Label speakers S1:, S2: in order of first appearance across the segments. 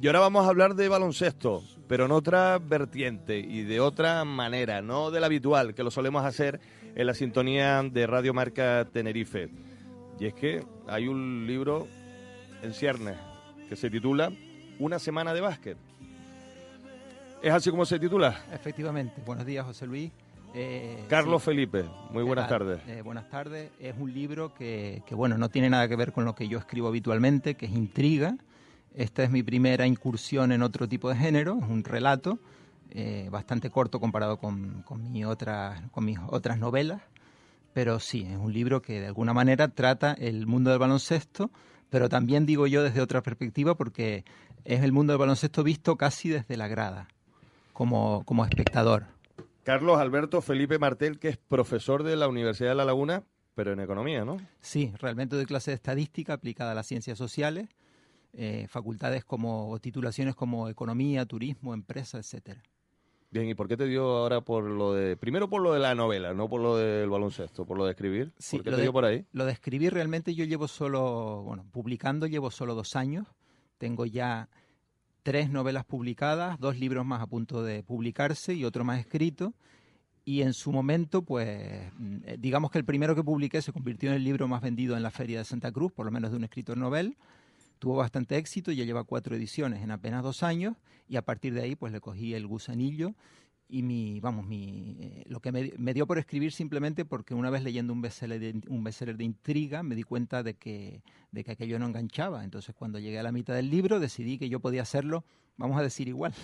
S1: Y ahora vamos a hablar de baloncesto, pero en otra vertiente y de otra manera, no de la habitual, que lo solemos hacer en la sintonía de Radio Marca Tenerife. Y es que hay un libro en ciernes que se titula Una semana de básquet. ¿Es así como se titula?
S2: Efectivamente. Buenos días, José Luis.
S1: Carlos
S2: Sí.
S1: Felipe, muy buenas tardes.
S2: Buenas tardes. Es un libro que, bueno, no tiene nada que ver con lo que yo escribo habitualmente, que es intriga. Esta es mi primera incursión en otro tipo de género, es un relato bastante corto comparado con mis otras novelas, pero sí, es un libro que de alguna manera trata el mundo del baloncesto, pero también digo yo desde otra perspectiva porque es el mundo del baloncesto visto casi desde la grada, como espectador.
S1: Carlos Alberto Felipe Martel, que es profesor de la Universidad de La Laguna, pero en economía, ¿no?
S2: Sí, realmente doy clase de estadística aplicada a las ciencias sociales, facultades o titulaciones como economía, turismo, empresa, etcétera.
S1: Bien, ¿y por qué te dio ahora primero por lo de la novela, no por lo del baloncesto, por lo de escribir?
S2: Sí,
S1: ¿Por qué te dio por ahí?
S2: lo de escribir realmente yo publicando llevo solo 2 años. Tengo ya 3 novelas publicadas, 2 libros más a punto de publicarse y otro más escrito. Y en su momento, pues, digamos que el primero que publiqué se convirtió en el libro más vendido en la Feria de Santa Cruz, por lo menos de un escritor novel. Tuvo bastante éxito, ya lleva 4 ediciones en apenas 2 años y a partir de ahí pues le cogí el gusanillo y lo que me dio por escribir simplemente porque una vez leyendo un bestseller de intriga me di cuenta de que aquello no enganchaba. Entonces cuando llegué a la mitad del libro decidí que yo podía hacerlo, vamos a decir igual,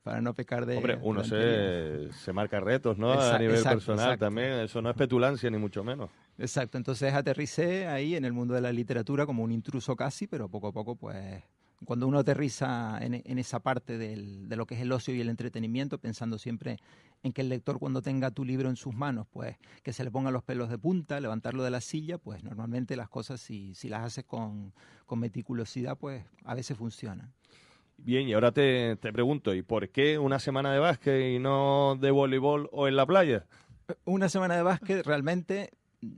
S2: para no pecar de
S1: Hombre, uno se marca retos, ¿no? A nivel personal también, eso no es petulancia ni mucho menos.
S2: Exacto, entonces aterricé ahí en el mundo de la literatura como un intruso casi, pero poco a poco, pues, cuando uno aterriza en esa parte de lo que es el ocio y el entretenimiento, pensando siempre en que el lector cuando tenga tu libro en sus manos, pues, que se le pongan los pelos de punta, levantarlo de la silla, pues normalmente las cosas, si las haces con meticulosidad, pues a veces funcionan.
S1: Bien, y ahora te pregunto, ¿y por qué una semana de básquet y no de voleibol o en la playa?
S2: Una semana de básquet realmente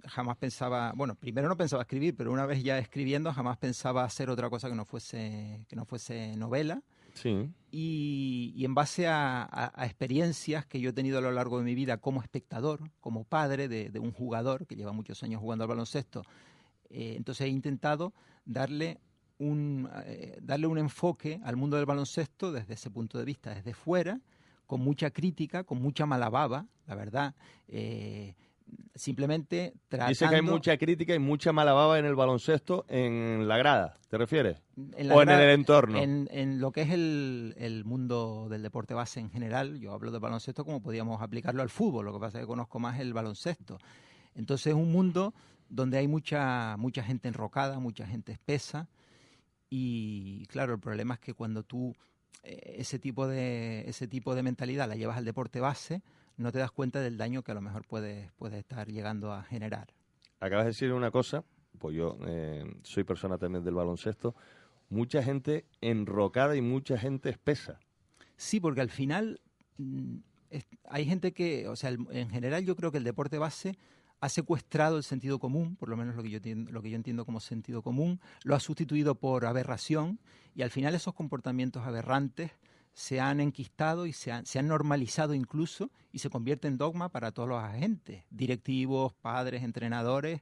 S2: jamás pensaba, bueno, primero no pensaba escribir, pero una vez ya escribiendo jamás pensaba hacer otra cosa que no fuese novela.
S1: Sí.
S2: Y en base a experiencias que yo he tenido a lo largo de mi vida como espectador, como padre de un jugador que lleva muchos años jugando al baloncesto, entonces he intentado darle un enfoque al mundo del baloncesto desde ese punto de vista, desde fuera, con mucha crítica, con mucha mala baba, la verdad, simplemente tratando...
S1: Dice que hay mucha crítica y mucha mala baba en el baloncesto en la grada, ¿te refieres?
S2: En
S1: ¿O en el entorno?
S2: En lo que es el mundo del deporte base en general, yo hablo de baloncesto como podíamos aplicarlo al fútbol, lo que pasa es que conozco más el baloncesto. Entonces es un mundo donde hay mucha gente enrocada, mucha gente espesa, y claro, el problema es que cuando tú ese tipo de mentalidad la llevas al deporte base, no te das cuenta del daño que a lo mejor puede estar llegando a generar.
S1: Acabas de decir una cosa, pues yo soy persona también del baloncesto, mucha gente enrocada y mucha gente espesa.
S2: Sí, porque al final hay gente que, o sea, en general yo creo que el deporte base ha secuestrado el sentido común, por lo menos lo que yo entiendo como sentido común, lo ha sustituido por aberración y al final esos comportamientos aberrantes se han enquistado y se han normalizado incluso y se convierten en dogma para todos los agentes, directivos, padres, entrenadores,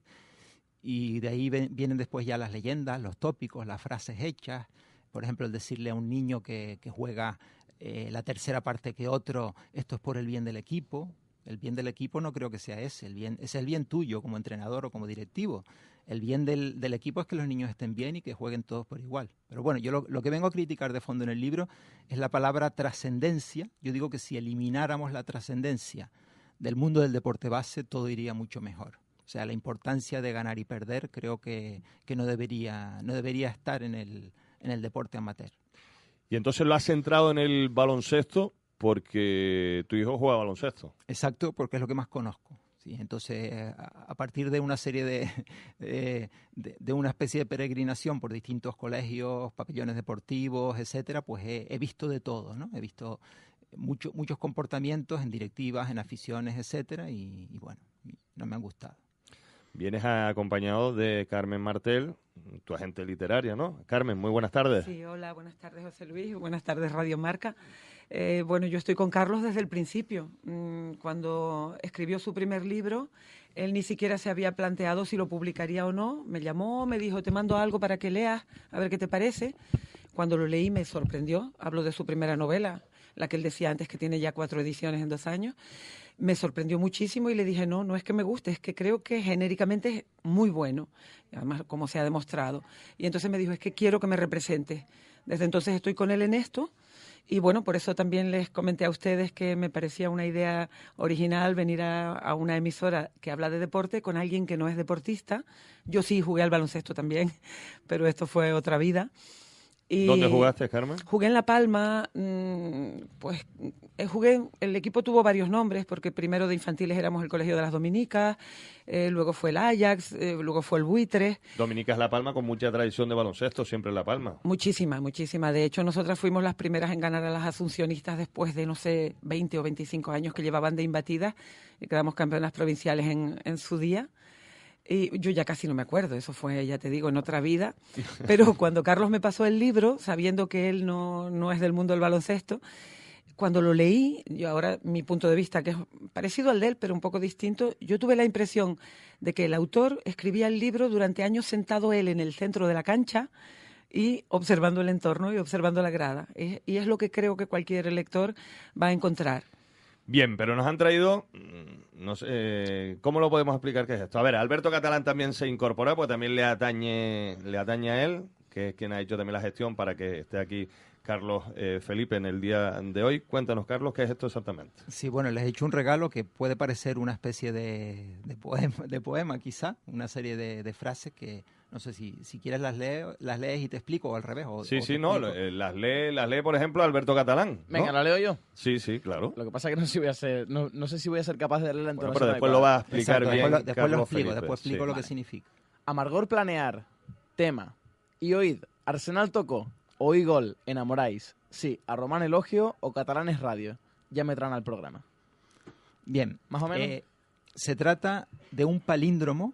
S2: y de ahí vienen después ya las leyendas, los tópicos, las frases hechas. Por ejemplo, el decirle a un niño que juega la tercera parte que otro, esto es por el bien del equipo. El bien del equipo no creo que sea ese, es el bien tuyo como entrenador o como directivo. El bien del equipo es que los niños estén bien y que jueguen todos por igual. Pero bueno, yo lo que vengo a criticar de fondo en el libro es la palabra trascendencia. Yo digo que si elimináramos la trascendencia del mundo del deporte base, todo iría mucho mejor. O sea, la importancia de ganar y perder creo que no debería estar en el deporte amateur.
S1: Y entonces lo has centrado en el baloncesto porque tu hijo juega baloncesto.
S2: Exacto, porque es lo que más conozco. ¿Sí? Entonces, a partir de una serie de una especie de peregrinación por distintos colegios, pabellones deportivos, etcétera, pues he visto de todo, ¿no? He visto muchos comportamientos en directivas, en aficiones, etcétera, y bueno, no me han gustado.
S1: Vienes acompañado de Carmen Martel, tu agente literaria, ¿no? Carmen, muy buenas tardes.
S3: Sí, hola, buenas tardes, José Luis, buenas tardes, Radio Marca. Bueno, yo estoy con Carlos desde el principio. Cuando escribió su primer libro, él ni siquiera se había planteado si lo publicaría o no. Me llamó, me dijo, te mando algo para que leas, a ver qué te parece. Cuando lo leí me sorprendió. Hablo de su primera novela, la que él decía antes que tiene ya 4 ediciones en 2 años. Me sorprendió muchísimo y le dije, no es que me guste, es que creo que genéricamente es muy bueno, además como se ha demostrado. Y entonces me dijo, es que quiero que me representes. Desde entonces estoy con él en esto y bueno, por eso también les comenté a ustedes que me parecía una idea original venir a una emisora que habla de deporte con alguien que no es deportista. Yo sí jugué al baloncesto también, pero esto fue otra vida. Y
S1: ¿dónde jugaste, Carmen?
S3: Jugué en La Palma, el equipo tuvo varios nombres, porque primero de infantiles éramos el Colegio de las Dominicas, luego fue el Ajax, luego fue el Buitres.
S1: Dominicas La Palma con mucha tradición de baloncesto, siempre en La Palma.
S3: Muchísima. De hecho, nosotras fuimos las primeras en ganar a las asuncionistas después de, no sé, 20 o 25 años que llevaban de imbatidas, y quedamos campeonas provinciales en su día. Y yo ya casi no me acuerdo, eso fue, ya te digo, en otra vida. Pero cuando Carlos me pasó el libro, sabiendo que él no es del mundo del baloncesto, cuando lo leí, yo ahora mi punto de vista, que es parecido al de él, pero un poco distinto, yo tuve la impresión de que el autor escribía el libro durante años sentado él en el centro de la cancha y observando el entorno y observando la grada. Y es lo que creo que cualquier lector va a encontrar.
S1: Bien, pero nos han traído, no sé, ¿cómo lo podemos explicar qué es esto? A ver, Alberto Catalán también se incorpora, pues también le atañe a él, que es quien ha hecho también la gestión para que esté aquí Carlos Felipe en el día de hoy. Cuéntanos, Carlos, ¿qué es esto exactamente?
S2: Sí, bueno, les he hecho un regalo que puede parecer una especie de poema quizá, una serie de frases que no sé si quieres las lees y te explico, o al revés.
S1: Sí, no, las lee, por ejemplo, Alberto Catalán, ¿no?
S4: Venga, ¿la leo yo?
S1: Sí, claro.
S4: Lo que pasa es que no sé si voy a ser, no sé si voy a ser capaz de leer la entonación.
S1: Bueno, pero después lo vas a explicar.
S2: Exacto,
S1: bien.
S2: Después lo explico,
S1: Felipe,
S2: explico lo que significa.
S4: Amargor planear, tema, y oíd, Arsenal tocó, oí gol, enamoráis, sí, a Román elogio o Catalanes radio. Ya me traen al programa.
S2: Bien.
S4: ¿Más o menos?
S2: Se trata de un palíndromo.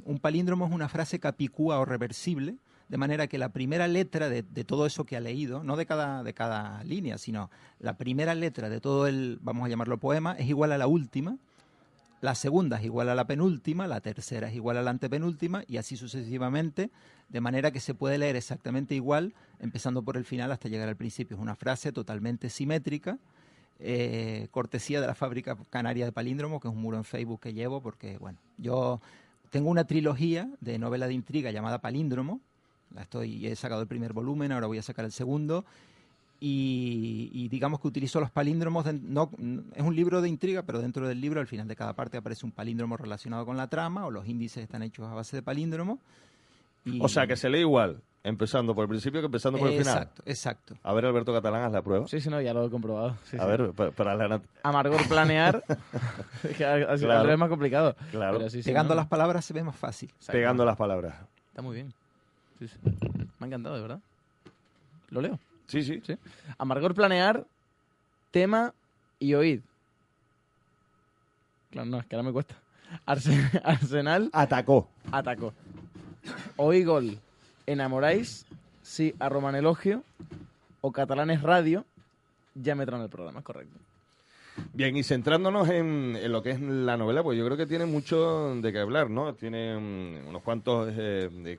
S2: Un palíndromo es una frase capicúa o reversible, de manera que la primera letra de todo eso que ha leído, no de cada línea, sino la primera letra de todo el, vamos a llamarlo poema, es igual a la última, la segunda es igual a la penúltima, la tercera es igual a la antepenúltima, y así sucesivamente, de manera que se puede leer exactamente igual, empezando por el final hasta llegar al principio. Es una frase totalmente simétrica, cortesía de la Fábrica Canaria de Palíndromo, que es un muro en Facebook que llevo, porque, bueno, yo tengo una trilogía de novela de intriga llamada Palíndromo, he sacado el primer volumen, ahora voy a sacar el segundo, y digamos que utilizo los palíndromos, es un libro de intriga, pero dentro del libro, al final de cada parte, aparece un palíndromo relacionado con la trama, o los índices están hechos a base de palíndromo.
S1: O sea, que se lee igual, empezando por el principio que empezando por el final.
S2: Exacto.
S1: A ver, Alberto Catalán, haz la prueba.
S4: Sí, no, ya lo he comprobado. Sí,
S1: a ver, para la...
S4: Amargor planear, que así claro. Es más complicado.
S1: Claro.
S4: Pero
S2: pegando las palabras se ve más fácil.
S1: Exacto. Pegando las palabras.
S4: Está muy bien. Sí. Me ha encantado, de verdad. ¿Lo leo?
S1: Sí.
S4: Amargor planear, tema y oíd. Claro, no, es que ahora me cuesta. Arsenal
S1: atacó.
S4: Oí gol, enamoráis, sí, a Román elogio o Catalanes radio, ya me traen el programa, es correcto.
S1: Bien, y centrándonos en lo que es la novela, pues yo creo que tiene mucho de qué hablar, ¿no? Tiene unos cuantos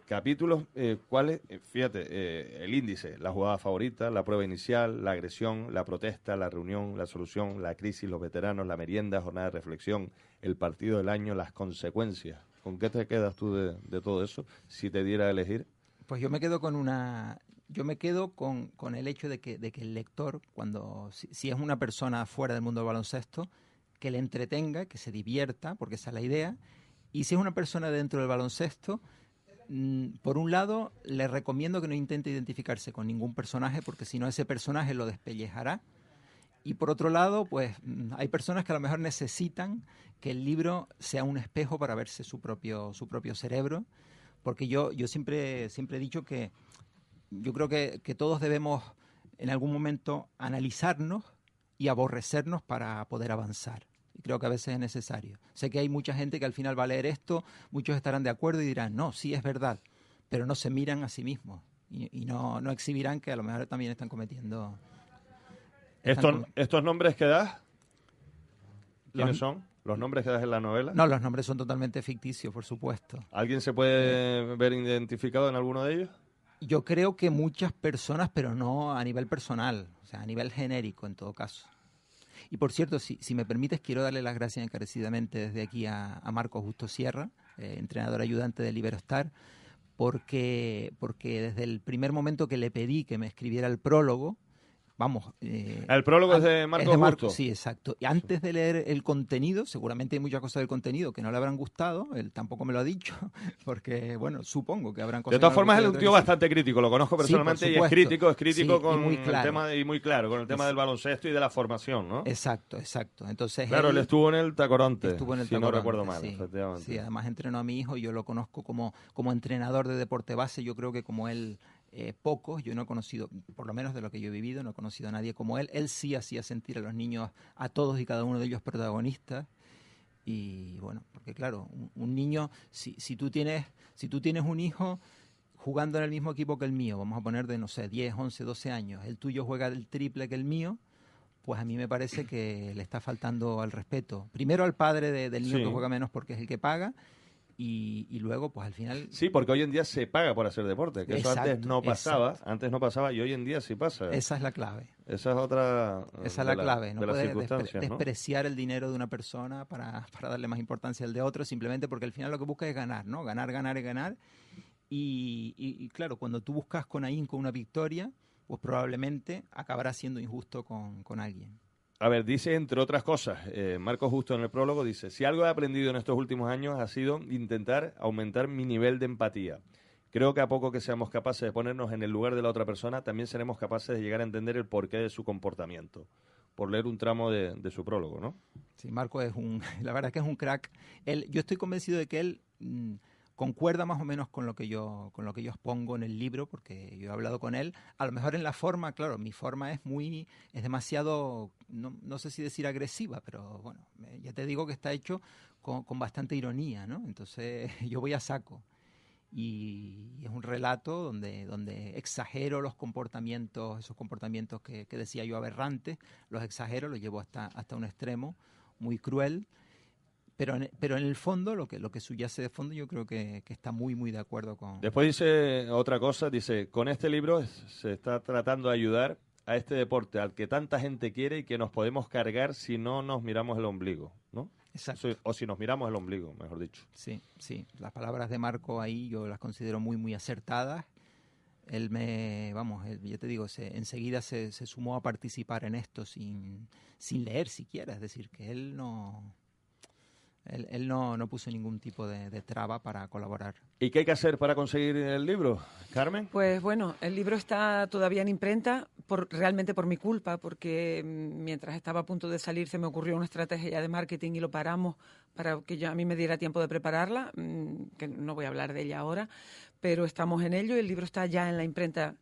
S1: capítulos. ¿Cuál es? Fíjate, el índice, la jugada favorita, la prueba inicial, la agresión, la protesta, la reunión, la solución, la crisis, los veteranos, la merienda, jornada de reflexión, el partido del año, las consecuencias. ¿Con qué te quedas tú de todo eso, si te diera a elegir?
S2: Pues yo me quedo con el hecho de que el lector, si es una persona fuera del mundo del baloncesto, que le entretenga, que se divierta, porque esa es la idea, y si es una persona dentro del baloncesto, por un lado, le recomiendo que no intente identificarse con ningún personaje, porque si no ese personaje lo despellejará, y por otro lado, pues hay personas que a lo mejor necesitan que el libro sea un espejo para verse su propio cerebro, porque yo siempre he dicho que yo creo que todos debemos en algún momento analizarnos y aborrecernos para poder avanzar. Y creo que a veces es necesario. Sé que hay mucha gente que al final va a leer esto, muchos estarán de acuerdo y dirán, no, sí es verdad, pero no se miran a sí mismos y no exhibirán que a lo mejor también están cometiendo...
S1: ¿Estos nombres que das, quiénes
S2: Los-
S1: son? ¿Los nombres que das en la novela?
S2: No, los nombres son totalmente ficticios, por supuesto.
S1: ¿Alguien se puede ver identificado en alguno de ellos?
S2: Yo creo que muchas personas, pero no a nivel personal, o sea, a nivel genérico en todo caso. Y por cierto, si me permites, quiero darle las gracias encarecidamente desde aquí a Marcos Justo Sierra, entrenador ayudante del Iberostar, porque desde el primer momento que le pedí que me escribiera el prólogo, vamos...
S1: El prólogo es de Marcos
S2: de
S1: Justo.
S2: Sí, exacto. Y antes de leer el contenido, seguramente hay muchas cosas del contenido que no le habrán gustado, él tampoco me lo ha dicho, porque, bueno, supongo que habrán cosas...
S1: De todas
S2: que no le
S1: formas, él es un
S2: gustaron,
S1: tío
S2: otras que sí.
S1: bastante crítico, lo conozco
S2: Sí, por
S1: personalmente y es
S2: supuesto.
S1: crítico
S2: Sí,
S1: con
S2: y muy
S1: el
S2: claro.
S1: tema, y muy claro, con el tema del baloncesto y de la formación, ¿no?
S2: Exacto. Entonces
S1: Claro, él estuvo en el Tacoronte,
S2: estuvo en el
S1: si no
S2: Tacoronte,
S1: recuerdo mal,
S2: sí.
S1: efectivamente.
S2: Sí, además entrenó a mi hijo, yo lo conozco como entrenador de deporte base, yo creo que como él, pocos, yo no he conocido, por lo menos de lo que yo he vivido, no he conocido a nadie como él. Él sí hacía sentir a los niños, a todos y cada uno de ellos protagonistas. Y bueno, porque claro, un niño, si tú tienes un hijo jugando en el mismo equipo que el mío, vamos a poner de, no sé, 10, 11, 12 años, el tuyo juega el triple que el mío, pues a mí me parece que le está faltando al respeto. Primero al padre del niño
S1: Sí.
S2: que juega menos porque es el que paga, y luego, pues al final...
S1: Sí, porque hoy en día se paga por hacer deporte, que eso
S2: Exacto,
S1: antes no pasaba y hoy en día sí pasa.
S2: Esa es la clave.
S1: Esa es otra
S2: Esa es la clave. No
S1: de las
S2: puedes
S1: circunstancias, ¿no?
S2: despreciar el dinero de una persona para darle más importancia al de otro, simplemente porque al final lo que buscas es ganar, ¿no? Ganar, ganar y ganar. Y claro, cuando tú buscas con ahínco una victoria, pues probablemente acabarás siendo injusto con alguien.
S1: A ver, dice, entre otras cosas, Marcos Justo en el prólogo dice, si algo he aprendido en estos últimos años ha sido intentar aumentar mi nivel de empatía. Creo que a poco que seamos capaces de ponernos en el lugar de la otra persona, también seremos capaces de llegar a entender el porqué de su comportamiento. Por leer un tramo de su prólogo, ¿no?
S2: Sí, Marco la verdad que es un crack. Yo estoy convencido de que él concuerda más o menos con lo que yo expongo en el libro, porque yo he hablado con él. A lo mejor en la forma, claro, mi forma es demasiado, no sé si decir agresiva, pero bueno, ya te digo que está hecho con bastante ironía, ¿no? Entonces yo voy a saco. Y es un relato donde exagero los comportamientos, esos comportamientos que decía yo aberrantes, los exagero, los llevo hasta un extremo muy cruel, pero en el fondo, lo que subyace de fondo, yo creo que está muy, muy de acuerdo con...
S1: Después dice otra cosa, dice, con este libro se está tratando de ayudar a este deporte al que tanta gente quiere y que nos podemos cargar si no nos miramos el ombligo, ¿no?
S2: Exacto.
S1: O si nos miramos el ombligo, mejor dicho.
S2: Sí. Las palabras de Marco ahí yo las considero muy, muy acertadas. Él ya te digo, enseguida se sumó a participar en esto sin leer siquiera. Es decir, que él no puso ningún tipo de traba para colaborar.
S1: ¿Y qué hay que hacer para conseguir el libro, Carmen?
S3: Pues bueno, el libro está todavía en imprenta, realmente por mi culpa, porque mientras estaba a punto de salir se me ocurrió una estrategia de marketing y lo paramos para que a mí me diera tiempo de prepararla, que no voy a hablar de ella ahora, pero estamos en ello y el libro está ya en la imprenta.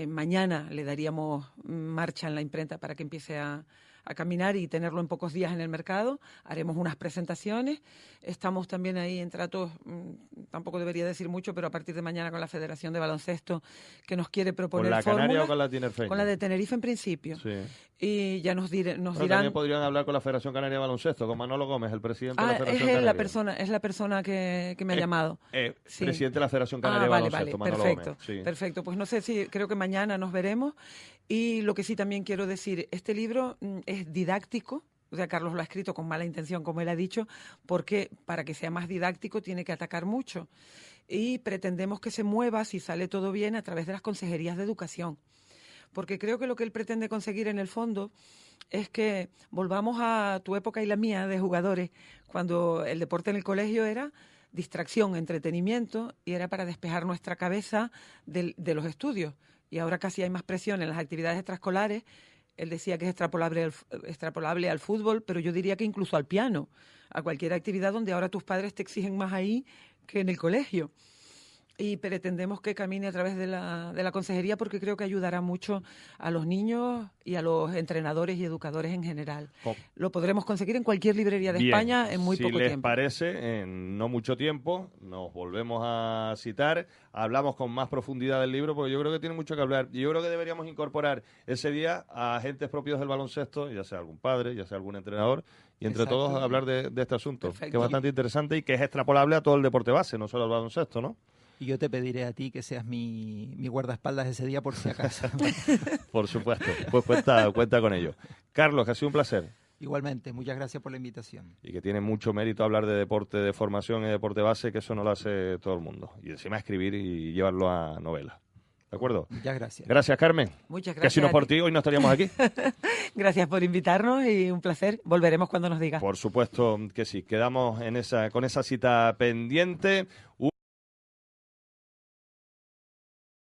S3: Mañana le daríamos marcha en la imprenta para que empiece a caminar y tenerlo en pocos días en el mercado. Haremos unas presentaciones. Estamos también ahí en tratos, tampoco debería decir mucho, pero a partir de mañana con la Federación de Baloncesto, que nos quiere proponer
S1: ¿Con la
S3: fórmulas.
S1: Canaria o con la Tinerfeña?
S3: Con la de Tenerife en principio.
S1: Sí.
S3: Y ya nos dirán...
S1: También podrían hablar con la Federación Canaria de Baloncesto, con Manolo Gómez, el presidente de la Federación
S3: es
S1: Canaria.
S3: es la persona que me ha llamado. Sí.
S1: Presidente de la Federación Canaria de Baloncesto, Manolo
S3: perfecto,
S1: Gómez. Sí.
S3: Perfecto. Pues no sé si, creo que mañana nos veremos. Y lo que sí también quiero decir, este libro es didáctico. O sea, Carlos lo ha escrito con mala intención, como él ha dicho, porque para que sea más didáctico tiene que atacar mucho. Y pretendemos que se mueva, si sale todo bien, a través de las consejerías de educación. Porque creo que lo que él pretende conseguir en el fondo es que volvamos a tu época y la mía de jugadores, cuando el deporte en el colegio era distracción, entretenimiento, y era para despejar nuestra cabeza de los estudios. Y ahora casi hay más presión en las actividades extraescolares. Él decía que es extrapolable al fútbol, pero yo diría que incluso al piano, a cualquier actividad donde ahora tus padres te exigen más ahí que en el colegio. y pretendemos que camine a través de la consejería, porque creo que ayudará mucho a los niños y a los entrenadores y educadores en general. Lo podremos conseguir en cualquier librería de España en muy poco tiempo.
S1: Si les parece, en no mucho tiempo nos volvemos a citar, hablamos con más profundidad del libro, porque yo creo que tiene mucho que hablar. Y yo creo que deberíamos incorporar ese día a agentes propios del baloncesto, ya sea algún padre, ya sea algún entrenador, y entre todos hablar de este asunto,
S3: Perfecto.
S1: que es bastante interesante y que es extrapolable a todo el deporte base, no solo al baloncesto, ¿no?
S2: Y yo te pediré a ti que seas mi guardaespaldas ese día por si acaso.
S1: Por supuesto, pues cuenta con ello. Carlos, que ha sido un placer.
S2: Igualmente, muchas gracias por la invitación.
S1: Y que tiene mucho mérito hablar de deporte de formación y deporte base, que eso no lo hace todo el mundo. Y encima escribir y llevarlo a novela. ¿De acuerdo?
S2: Muchas gracias.
S1: Gracias, Carmen.
S3: Muchas gracias.
S1: Que si no por ti, hoy no estaríamos aquí.
S3: Gracias por invitarnos y un placer. Volveremos cuando nos digas.
S1: Por supuesto que sí. Quedamos con esa cita pendiente.